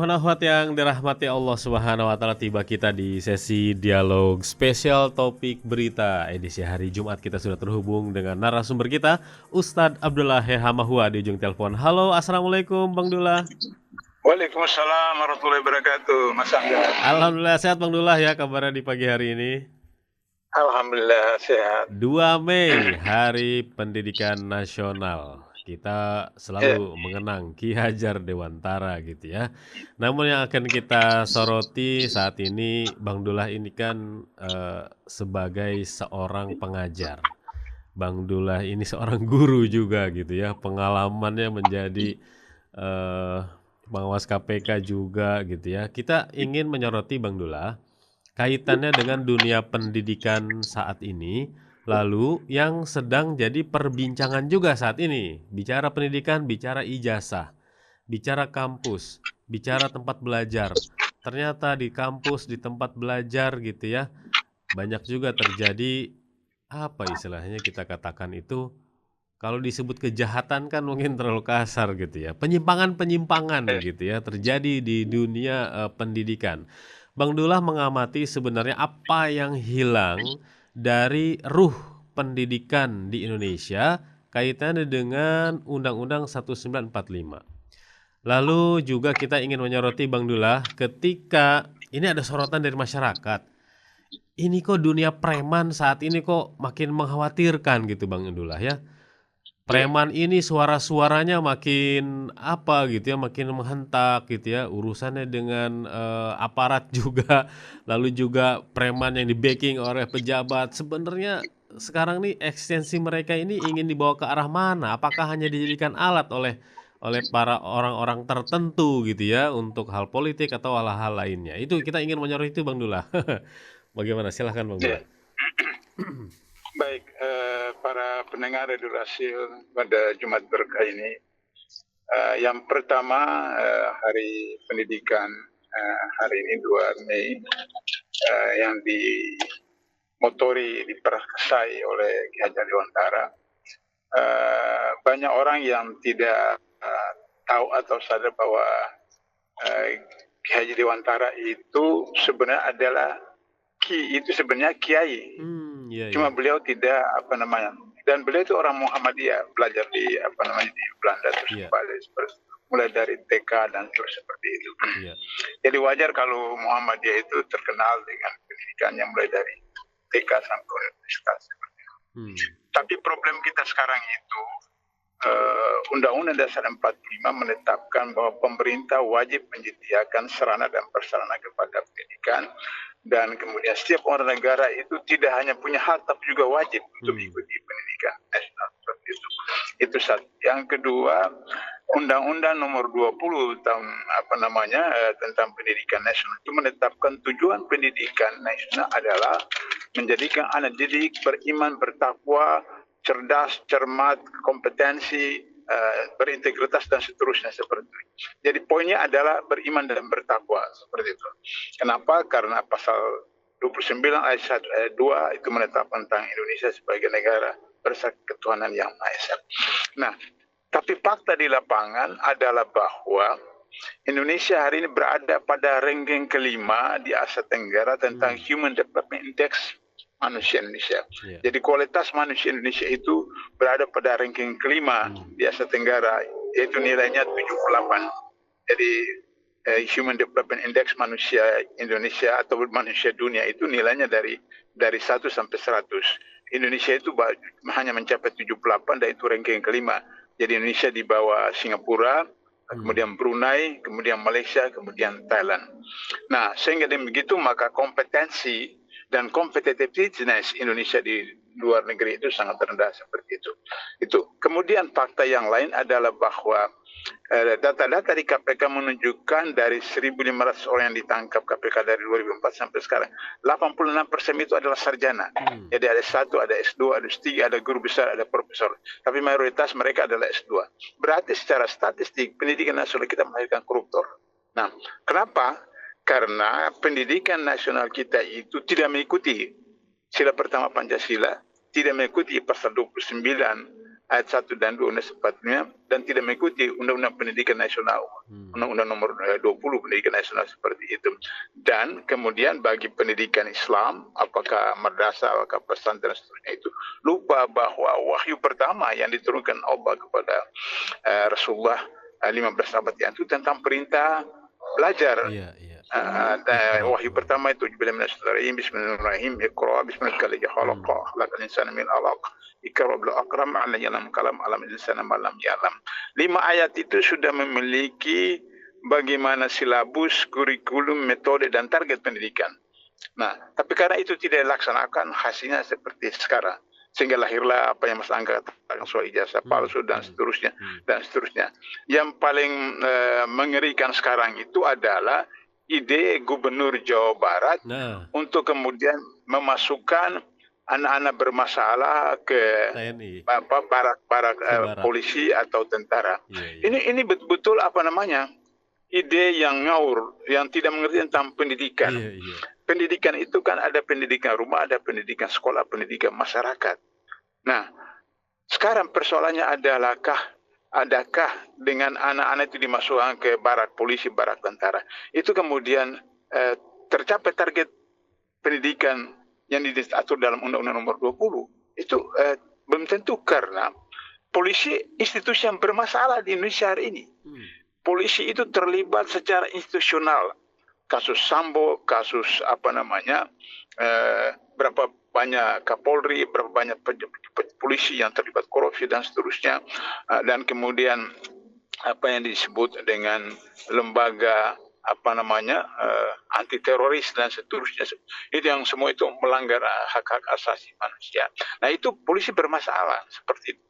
Akhwat yang dirahmati Allah Subhanahu wa taala, tiba kita di sesi dialog spesial topik berita edisi hari Jumat. Kita sudah terhubung dengan narasumber kita, Ustadz Abdullah Hamahua di ujung telepon. Halo, assalamualaikum Bang Dullah. Waalaikumsalam warahmatullahi wabarakatuh, Mas Angga. Alhamdulillah sehat Bang Dullah ya, kabarnya di pagi hari ini. Alhamdulillah sehat. 2 Mei, Hari Pendidikan Nasional. Kita selalu mengenang Ki Hajar Dewantara gitu ya. Namun yang akan kita soroti saat ini, Bang Dullah ini kan sebagai seorang pengajar. Bang Dullah ini seorang guru juga gitu ya. Pengalamannya menjadi pengawas KPK juga gitu ya. Kita ingin menyoroti Bang Dullah kaitannya dengan dunia pendidikan saat ini, lalu yang sedang jadi perbincangan juga saat ini. Bicara pendidikan, bicara ijazah, bicara kampus, bicara tempat belajar. Ternyata di kampus, di tempat belajar gitu ya, banyak juga terjadi, apa istilahnya kita katakan itu, kalau disebut kejahatan kan mungkin terlalu kasar gitu ya. Penyimpangan-penyimpangan gitu ya, terjadi di dunia pendidikan. Bang Dullah mengamati sebenarnya apa yang hilang dari ruh pendidikan di Indonesia kaitannya dengan Undang-Undang 1945. Lalu juga kita ingin menyoroti Bang Dullah ketika ini ada sorotan dari masyarakat. Ini kok dunia preman saat ini kok makin mengkhawatirkan gitu Bang Dullah ya. Preman ini suara-suaranya makin apa gitu ya, makin menghentak gitu ya, urusannya dengan aparat juga, lalu juga preman yang di-backing oleh pejabat. Sebenarnya sekarang nih ekstensi mereka ini ingin dibawa ke arah mana? Apakah hanya dijadikan alat oleh para orang-orang tertentu gitu ya untuk hal politik atau hal-hal lainnya? Itu kita ingin menyoroti itu Bang Dullah. Bagaimana? Silahkan Bang Dullah. Baik, para pendengar Radio Rasil pada Jumat Berkah ini, yang pertama Hari Pendidikan hari ini 2 Mei yang dimotori, diperkasai oleh Ki Hajar Dewantara. Banyak orang yang tidak tahu atau sadar bahwa Ki Hajar Dewantara itu sebenarnya adalah itu sebenarnya kiai. Cuma beliau tidak dan beliau itu orang Muhammadiyah, belajar di di Belanda terus kembali mulai dari TK dan terus seperti itu. Jadi wajar kalau Muhammadiyah itu terkenal dengan pendidikannya mulai dari TK sampai universitas seperti itu. Tapi problem kita sekarang itu Undang-Undang Dasar 45 menetapkan bahwa pemerintah wajib menyediakan sarana dan prasarana kepada pendidikan, dan kemudian setiap orang negara itu tidak hanya punya hak tapi juga wajib untuk mengikuti pendidikan nasional seperti itu. Itu satu. Yang kedua, Undang-Undang Nomor 20 tahun tentang pendidikan nasional itu menetapkan tujuan pendidikan nasional adalah menjadikan anak didik beriman, bertakwa, cerdas, cermat, kompetensi, berintegritas dan seterusnya seperti itu. Jadi poinnya adalah beriman dan bertakwa seperti itu. Kenapa? Karena pasal 29 ayat 1 ayat 2 itu menetapkan tentang Indonesia sebagai negara berdasarkan ketuhanan yang Maha Esa. Nah, tapi fakta di lapangan adalah bahwa Indonesia hari ini berada pada ranking kelima di Asia Tenggara tentang Human Development Index manusia Indonesia. Jadi kualitas manusia Indonesia itu berada pada ranking kelima di Asia Tenggara, yaitu nilainya 78. Jadi Human Development Index manusia Indonesia atau manusia dunia itu nilainya dari 1 sampai 100. Indonesia itu hanya mencapai 78 dan itu ranking kelima. Jadi Indonesia di bawah Singapura, kemudian Brunei, kemudian Malaysia, kemudian Thailand. Nah, sehingga dengan begitu maka kompetensi dan competitiveness Indonesia di luar negeri itu sangat rendah seperti itu. Kemudian fakta yang lain adalah bahwa data-data di KPK menunjukkan dari 1.500 orang yang ditangkap KPK dari 2004 sampai sekarang, 86% itu adalah sarjana. Jadi ada S1, ada S2, ada S3, ada guru besar, ada profesor. Tapi mayoritas mereka adalah S2. Berarti secara statistik pendidikan nasional kita melahirkan koruptor. Nah, kenapa? Karena pendidikan nasional kita itu tidak mengikuti sila pertama Pancasila, tidak mengikuti pasal 29 ayat 1 dan 2 undang sepatutnya dan tidak mengikuti Undang-Undang Pendidikan Nasional, Undang-Undang nomor 20 Pendidikan Nasional seperti itu. Dan kemudian bagi pendidikan Islam, apakah madrasah, apakah pesantren dan seterusnya itu, lupa bahwa wahyu pertama yang diturunkan Allah kepada Rasulullah 15 abad yang itu tentang perintah belajar. Wahyu pertama itu Bismillahirrahmanirrahim, Iqra bismi rabbikal khalaq, khalaqal insana min 'alaq, Iqra bil akram 'allam ya'lam kalam 'alam insana ma lam ya'lam. 5 ayat itu sudah memiliki bagaimana silabus, kurikulum, metode dan target pendidikan. Nah, tapi karena itu tidak dilaksanakan, hasilnya seperti sekarang. Sehingga lahirlah apa yang Mas Angga katakan soal ijazah palsu dan seterusnya dan seterusnya. Yang paling mengerikan sekarang itu adalah ide Gubernur Jawa Barat untuk kemudian memasukkan anak-anak bermasalah ke barak polisi atau tentara. Ini betul-betul apa namanya? Ide yang ngawur, yang tidak mengerti tentang pendidikan. Pendidikan itu kan ada pendidikan rumah, ada pendidikan sekolah, pendidikan masyarakat. Nah, sekarang persoalannya adakah dengan anak-anak itu dimasukkan ke barak polisi, barak tentara, itu kemudian tercapai target pendidikan yang diatur dalam Undang-Undang nomor 20, itu belum tentu karena polisi institusi yang bermasalah di Indonesia hari ini. Polisi itu terlibat secara institusional. Kasus Sambo, kasus berapa banyak Kapolri, berapa banyak polisi yang terlibat korupsi dan seterusnya. Dan kemudian apa yang disebut dengan lembaga anti teroris dan seterusnya, itu yang semua itu melanggar hak-hak asasi manusia. Nah, itu polisi bermasalah seperti itu.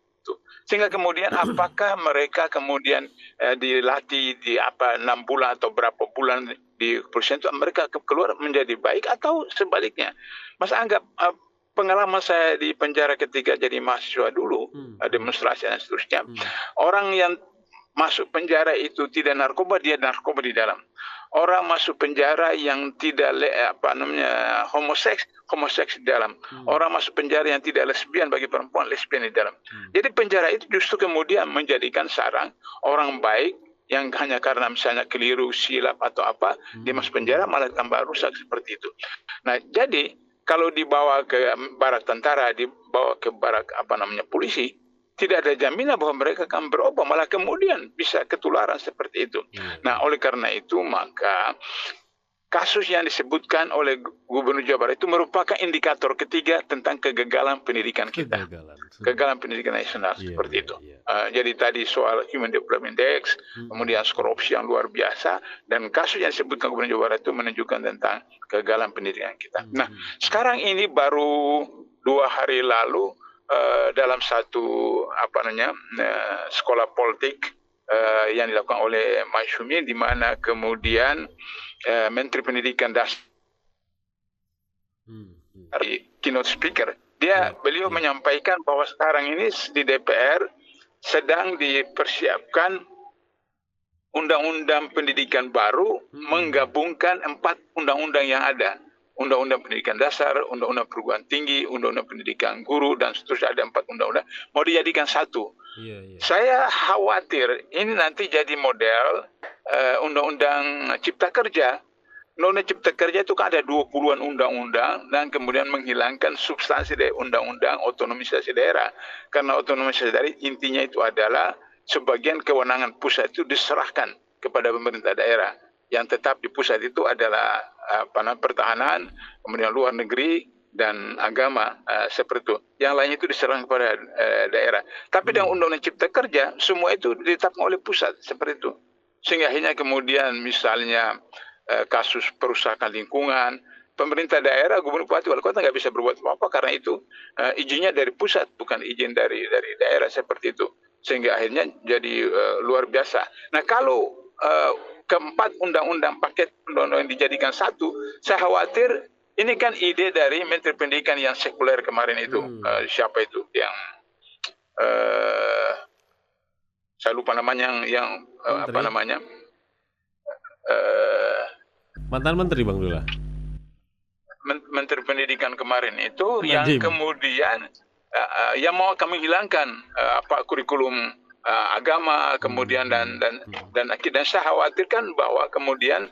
Sehingga kemudian apakah mereka kemudian dilatih di 6 bulan atau berapa bulan di kepolisian itu mereka keluar menjadi baik atau sebaliknya? Mas anggap pengalaman saya di penjara ketika jadi mahasiswa dulu, demonstrasi dan seterusnya, orang yang masuk penjara itu tidak narkoba, dia narkoba di dalam. Orang masuk penjara yang tidak homoseks di dalam. Orang masuk penjara yang tidak lesbian, bagi perempuan lesbian di dalam. Jadi penjara itu justru kemudian menjadikan sarang orang baik yang hanya karena misalnya keliru, silap atau apa, dia masuk penjara malah tambah rusak seperti itu. Nah, jadi kalau dibawa ke barak tentara, dibawa ke barak polisi, tidak ada jaminan bahwa mereka akan berubah, malah kemudian bisa ketularan seperti itu. Nah, oleh karena itu maka kasus yang disebutkan oleh Gubernur Jawa Barat itu merupakan indikator ketiga tentang kegagalan pendidikan kita. Kegagalan pendidikan nasional seperti itu. Jadi tadi soal Human Development Index, kemudian korupsi yang luar biasa, dan kasus yang disebutkan Gubernur Jawa Barat itu menunjukkan tentang kegagalan pendidikan kita. Nah, sekarang ini baru 2 hari lalu dalam satu sekolah politik yang dilakukan oleh Masyumi, di mana kemudian Menteri Pendidikan Dasar keynote speaker, beliau menyampaikan bahwa sekarang ini di DPR sedang dipersiapkan undang-undang pendidikan baru, menggabungkan 4 undang-undang yang ada. Undang-undang pendidikan dasar, undang-undang perguruan tinggi, undang-undang pendidikan guru, dan seterusnya, ada 4 undang-undang, mau dijadikan satu. Saya khawatir ini nanti jadi model undang-undang cipta kerja. Undang-undang cipta kerja itu kan ada 20-an undang-undang, dan kemudian menghilangkan substansi dari undang-undang otonomisasi daerah. Karena otonomisasi daerah intinya itu adalah sebagian kewenangan pusat itu diserahkan kepada pemerintah daerah. Yang tetap di pusat itu adalah pertahanan, kemudian luar negeri, dan agama, seperti itu. Yang lainnya itu diserahkan kepada daerah. Tapi dengan Undang-Undang Cipta Kerja, semua itu ditetapkan oleh pusat, seperti itu. Sehingga akhirnya kemudian misalnya kasus perusahaan lingkungan, pemerintah daerah, gubernur, bupati, wali kota nggak bisa berbuat apa-apa karena itu izinnya dari pusat, bukan izin dari daerah, seperti itu. Sehingga akhirnya jadi luar biasa. Nah, kalau keempat undang-undang, paket undang-undang yang dijadikan satu, saya khawatir ini kan ide dari Menteri Pendidikan yang sekuler kemarin itu. Siapa itu yang saya lupa namanya, yang mantan menteri, Bang Dula. Menteri Pendidikan kemarin itu yang kemudian yang mau kami hilangkan kurikulum agama kemudian dan saya khawatirkan bahwa kemudian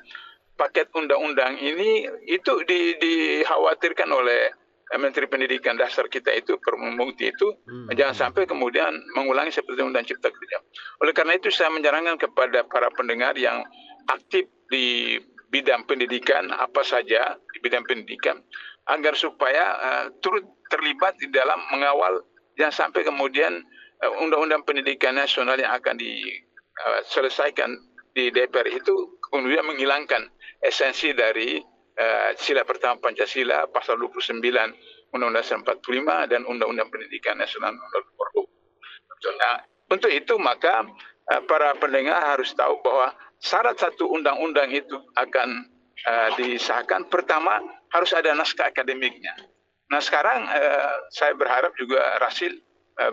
paket undang-undang ini itu dikhawatirkan oleh Menteri Pendidikan Dasar kita itu, Permendikti itu, jangan sampai kemudian mengulangi seperti Undang Cipta Kerja. Oleh karena itu saya menyarankan kepada para pendengar yang aktif di bidang pendidikan, apa saja di bidang pendidikan, agar supaya turut terlibat di dalam mengawal, jangan sampai kemudian Undang-Undang Pendidikan Nasional yang akan diselesaikan di DPR itu kemudian menghilangkan esensi dari sila pertama Pancasila, pasal 29 Undang-Undang 45 dan Undang-Undang Pendidikan Nasional nomor 20. Nah, untuk itu maka para pendengar harus tahu bahwa syarat satu undang-undang itu akan disahkan, pertama harus ada naskah akademiknya. Nah sekarang saya berharap juga Rasil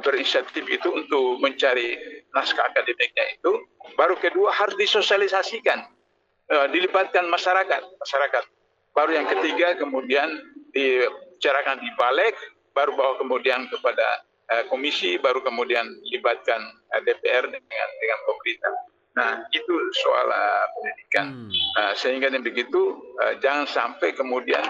berinisiatif itu untuk mencari naskah akademiknya itu. Baru kedua harus disosialisasikan, dilibatkan masyarakat. Baru yang ketiga kemudian dibicarakan di balik, baru bawa kemudian kepada komisi, baru kemudian libatkan DPR dengan pemerintah. Nah itu soal pendidikan. Sehingga dengan begitu jangan sampai kemudian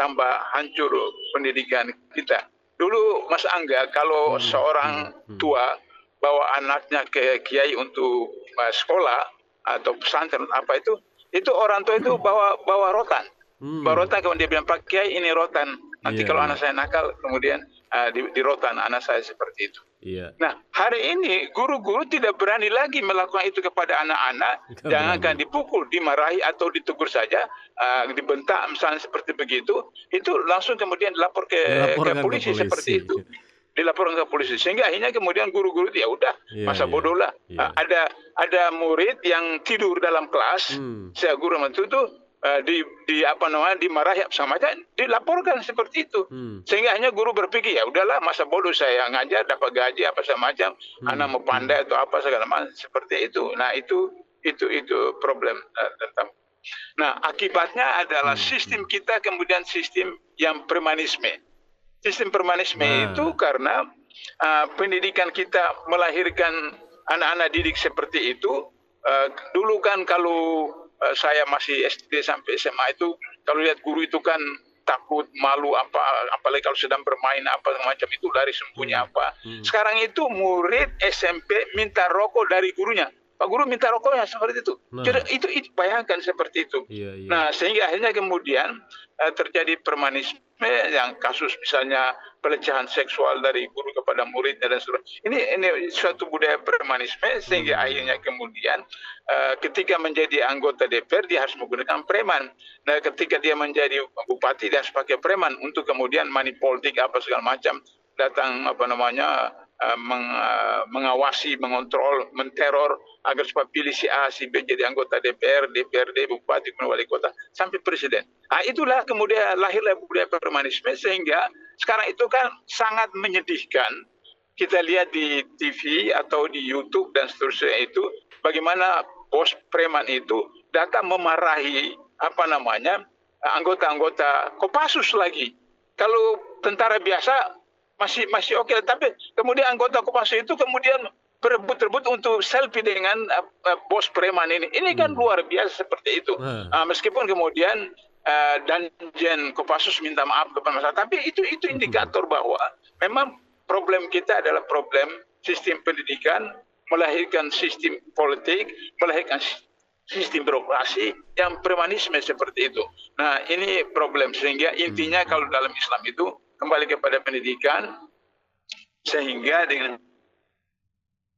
tambah hancur pendidikan kita. Dulu Mas Angga, kalau seorang tua bawa anaknya ke kiai untuk sekolah atau pesantren apa itu orang tua itu bawa rotan. Bawa rotan, kemudian dia bilang, Pak Kiai ini rotan. Nanti kalau anak saya nakal kemudian di rotan anak saya seperti itu. Nah hari ini guru-guru tidak berani lagi melakukan itu kepada anak-anak. Jangankan dipukul, dimarahi atau ditegur saja, dibentak misalnya seperti begitu, itu langsung kemudian dilapor ke polisi seperti itu. Dilaporkan ke polisi, sehingga akhirnya kemudian guru-guru ya udah masa bodoh lah. Ada murid yang tidur dalam kelas, saya guru itu dimarahi sama aja, dilaporkan seperti itu. Sehingga hanya guru berpikir ya udahlah masa bodoh saya ngajar dapat gaji apa semacam, anak mau pandai atau apa segala macam seperti itu. Nah itu problem tentang. Nah akibatnya adalah sistem kita kemudian sistem yang premanisme. Sistem premanisme itu karena pendidikan kita melahirkan anak-anak didik seperti itu. Dulu kan kalau saya masih SD sampai SMA itu, kalau lihat guru itu kan takut, malu, apalagi kalau sedang bermain apa macam itu lari sembunyi apa. Sekarang itu murid SMP minta rokok dari gurunya. Pak guru minta rokoknya seperti itu. Jadi itu bayangkan seperti itu. Nah sehingga akhirnya kemudian terjadi premanisme, yang kasus misalnya pelecehan seksual dari guru kepada muridnya dan sebagainya. Ini suatu budaya premanisme, sehingga akhirnya kemudian ketika menjadi anggota DPR dia harus menggunakan preman. Nah ketika dia menjadi bupati dia harus pakai preman untuk kemudian money politik apa segala macam, datang mengawasi, mengontrol, menteror agar supaya pilih si A, si B jadi anggota DPR, DPRD, bupati, wali kota, sampai presiden. Nah, itulah kemudian lahirlah budaya premanisme, sehingga sekarang itu kan sangat menyedihkan. Kita lihat di TV atau di YouTube dan seterusnya itu, bagaimana bos preman itu datang memarahi anggota-anggota Kopassus lagi. Kalau tentara biasa masih oke, tapi kemudian anggota Kopassus itu kemudian berebut-rebut untuk selfie dengan bos preman ini. Ini kan luar biasa seperti itu. Meskipun kemudian Danjen Kopassus minta maaf kepada masyarakat, tapi itu indikator bahwa memang problem kita adalah problem sistem pendidikan, melahirkan sistem politik, melahirkan sistem birokrasi yang premanisme seperti itu. Nah ini problem, sehingga intinya kalau dalam Islam itu kembali kepada pendidikan, sehingga dengan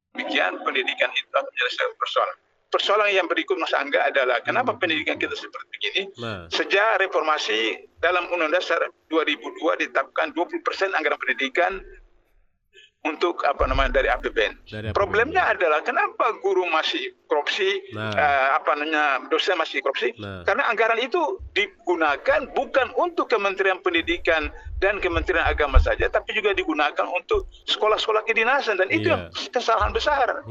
demikian pendidikan itu akan menyelesaikan persoalan. Persoalan yang berikut Mas Angga adalah kenapa pendidikan kita seperti begini? Sejak reformasi dalam Undang-Undang Dasar 2002 ditetapkan 20% anggaran pendidikan untuk dari APBN. Problemnya adalah kenapa guru masih korupsi, dosen masih korupsi? Karena anggaran itu digunakan bukan untuk Kementerian Pendidikan dan Kementerian Agama saja, tapi juga digunakan untuk sekolah-sekolah kedinasan, dan itu kesalahan besar.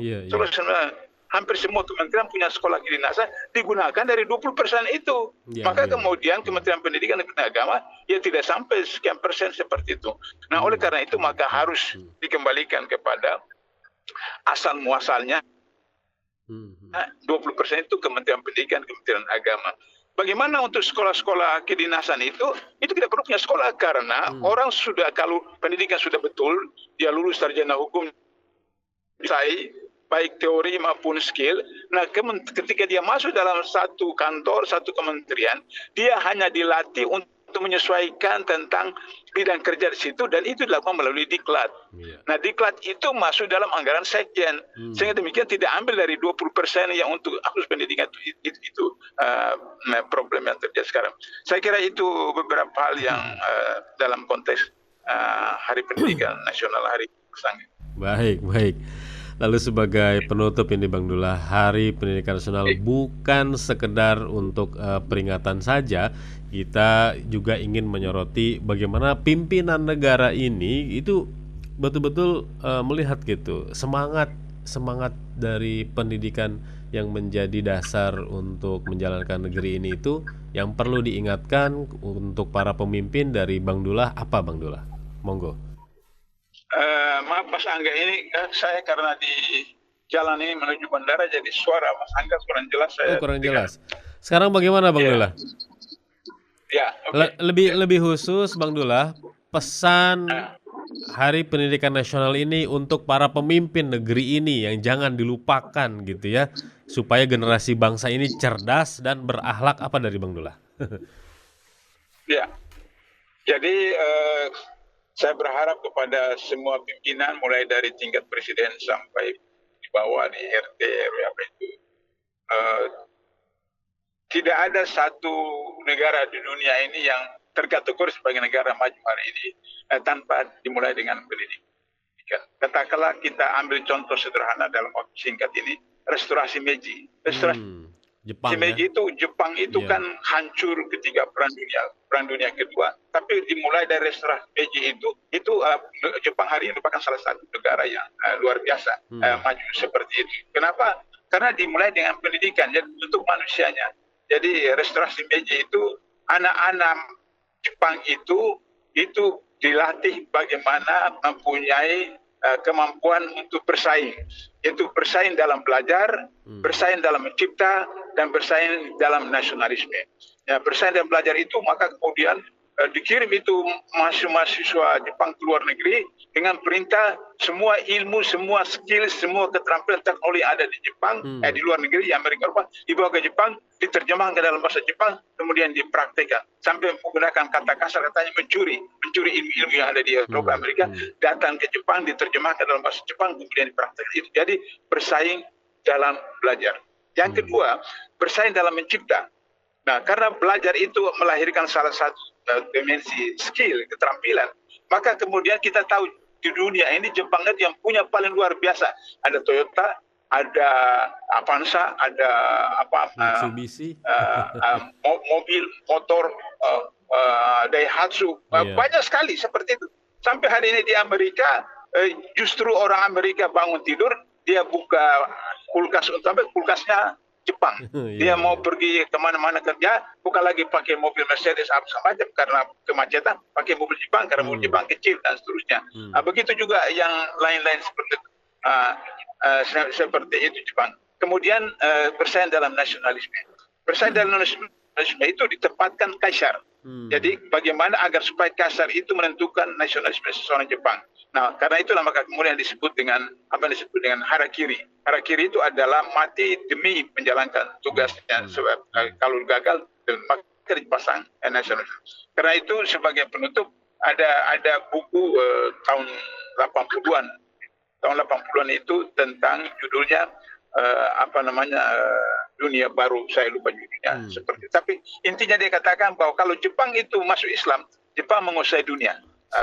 hampir semua kementerian punya sekolah kedinasan digunakan dari 20% itu. Maka kemudian Kementerian Pendidikan dan Agama ya tidak sampai sekian persen seperti itu. Nah, oleh karena itu maka harus dikembalikan kepada asal muasalnya. 20% itu Kementerian Pendidikan, Kementerian Agama. Bagaimana untuk sekolah-sekolah kedinasan itu tidak perlu punya sekolah karena orang sudah, kalau pendidikan sudah betul, dia lulus sarjana hukum, baik teori maupun skill. Nah, ketika dia masuk dalam satu kantor, satu kementerian, dia hanya dilatih untuk menyesuaikan tentang bidang kerja di situ, dan itu dilakukan melalui diklat. Nah, diklat itu masuk dalam anggaran sekjen. Sehingga demikian tidak ambil dari 20% yang untuk akses pendidikan itu problem yang terjadi sekarang. Saya kira itu beberapa hal yang dalam konteks Hari Pendidikan Nasional hari ini. Baik. Lalu sebagai penutup ini Bang Dullah, Hari Pendidikan Nasional bukan sekedar untuk peringatan saja, kita juga ingin menyoroti bagaimana pimpinan negara ini itu betul-betul melihat gitu semangat dari pendidikan yang menjadi dasar untuk menjalankan negeri ini itu yang perlu diingatkan untuk para pemimpin. Dari Bang Dullah, apa Bang Dullah? Monggo. Maaf Mas Angga, ini saya karena di jalan ini menuju bandara jadi suara Mas Angga kurang jelas. Kurang jelas. Sekarang bagaimana Bang Dullah? Ya, okay. Lebih khusus Bang Dullah, pesan Hari Pendidikan Nasional ini untuk para pemimpin negeri ini yang jangan dilupakan gitu ya, supaya generasi bangsa ini cerdas dan berakhlak, apa dari Bang Dullah? Ya, jadi saya berharap kepada semua pimpinan mulai dari tingkat presiden sampai di bawah di RT RW apa itu, tidak ada satu negara di dunia ini yang terkategori sebagai negara maju hari ini tanpa dimulai dengan pendidikan. Katakanlah kita ambil contoh sederhana dalam waktu singkat ini, restorasi Meiji. Meiji itu Jepang itu kan hancur ketika Perang Dunia Kedua, tapi dimulai dari restorasi Meiji itu Jepang hari ini merupakan salah satu negara yang luar biasa maju seperti itu. Kenapa? Karena dimulai dengan pendidikan, jadi untuk manusianya. Jadi restorasi Meiji itu anak-anak Jepang itu dilatih bagaimana mempunyai kemampuan untuk bersaing, yaitu bersaing dalam belajar, bersaing dalam mencipta, dan bersaing dalam nasionalisme. Ya, bersaing dalam belajar itu maka kemudian dikirim itu mahasiswa Jepang ke luar negeri dengan perintah semua ilmu, semua skill, semua keterampilan teknologi yang ada di Jepang, di luar negeri, di Amerika Eropa, dibawa ke Jepang, diterjemahkan dalam bahasa Jepang, kemudian dipraktikkan. Sampai menggunakan kata kasar, katanya mencuri ilmu-ilmu yang ada di Eropa, Amerika, datang ke Jepang, diterjemahkan dalam bahasa Jepang, kemudian dipraktikkan. Itu jadi bersaing dalam belajar. Yang kedua, bersaing dalam mencipta. Nah, karena belajar itu melahirkan salah satu dimensi skill, keterampilan, maka kemudian kita tahu di dunia ini Jepang itu yang punya paling luar biasa. Ada Toyota, ada Avanza, ada Mitsubishi, mobil, motor, Daihatsu, banyak sekali seperti itu. Sampai hari ini di Amerika, justru orang Amerika bangun tidur, dia buka kulkas, sampai kulkasnya Jepang. Dia mau pergi kemana-mana kerja, bukan lagi pakai mobil Mercedes apa macam karena kemacetan, pakai mobil Jepang karena mobil Jepang kecil dan seterusnya. Begitu juga yang lain-lain seperti itu Jepang. Kemudian bersaing dalam nasionalisme. Bersaing dalam nasionalisme itu ditempatkan kaisar. Jadi bagaimana agar supaya kaisar itu menentukan nasionalisme seseorang Jepang. Nah, karena itulah maka kemudian disebut dengan apa yang disebut dengan harakiri. Harakiri itu adalah mati demi menjalankan tugasnya. Sebab kalau gagal maka dipasang nasionalisme. Karena itu sebagai penutup ada buku tahun 80-an. Tahun 80-an itu tentang judulnya dunia baru, saya lupa judulnya seperti itu. Tapi intinya dia katakan bahwa kalau Jepang itu masuk Islam, Jepang menguasai dunia.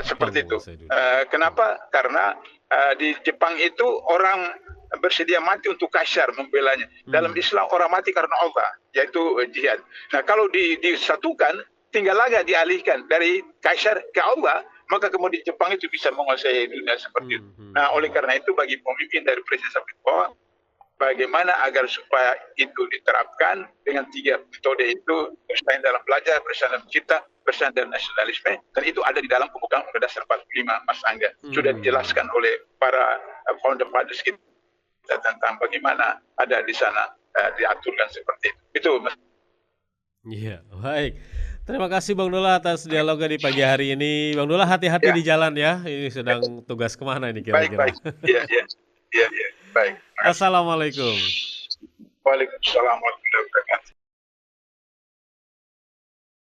Seperti itu. Kenapa? Karena di Jepang itu orang bersedia mati untuk kaisar membelanya. Dalam Islam orang mati karena Allah, yaitu jihad. Nah, kalau disatukan, tinggal lagi dialihkan dari kaisar ke Allah, maka kemudian Jepang itu bisa menguasai dunia seperti itu. Nah, oleh karena itu bagi pemimpin dari presiden sampai bawah, bagaimana agar supaya itu diterapkan dengan 3 metode itu, bersaing dalam belajar, bersaing dalam cipta, bersaing dalam nasionalisme, dan itu ada di dalam pembukaan Undang-Undang Dasar 45, Mas Angga. Sudah dijelaskan oleh para founder fathers kita tentang bagaimana ada di sana diaturkan seperti itu. Itu, Mas. Iya, baik. Terima kasih Bang Dullah atas dialognya di pagi hari ini. Bang Dullah hati-hati di jalan ya. Ini sedang tugas kemana ini kira-kira? Baik. Iya. Baik. Assalamualaikum. Waalaikumsalam.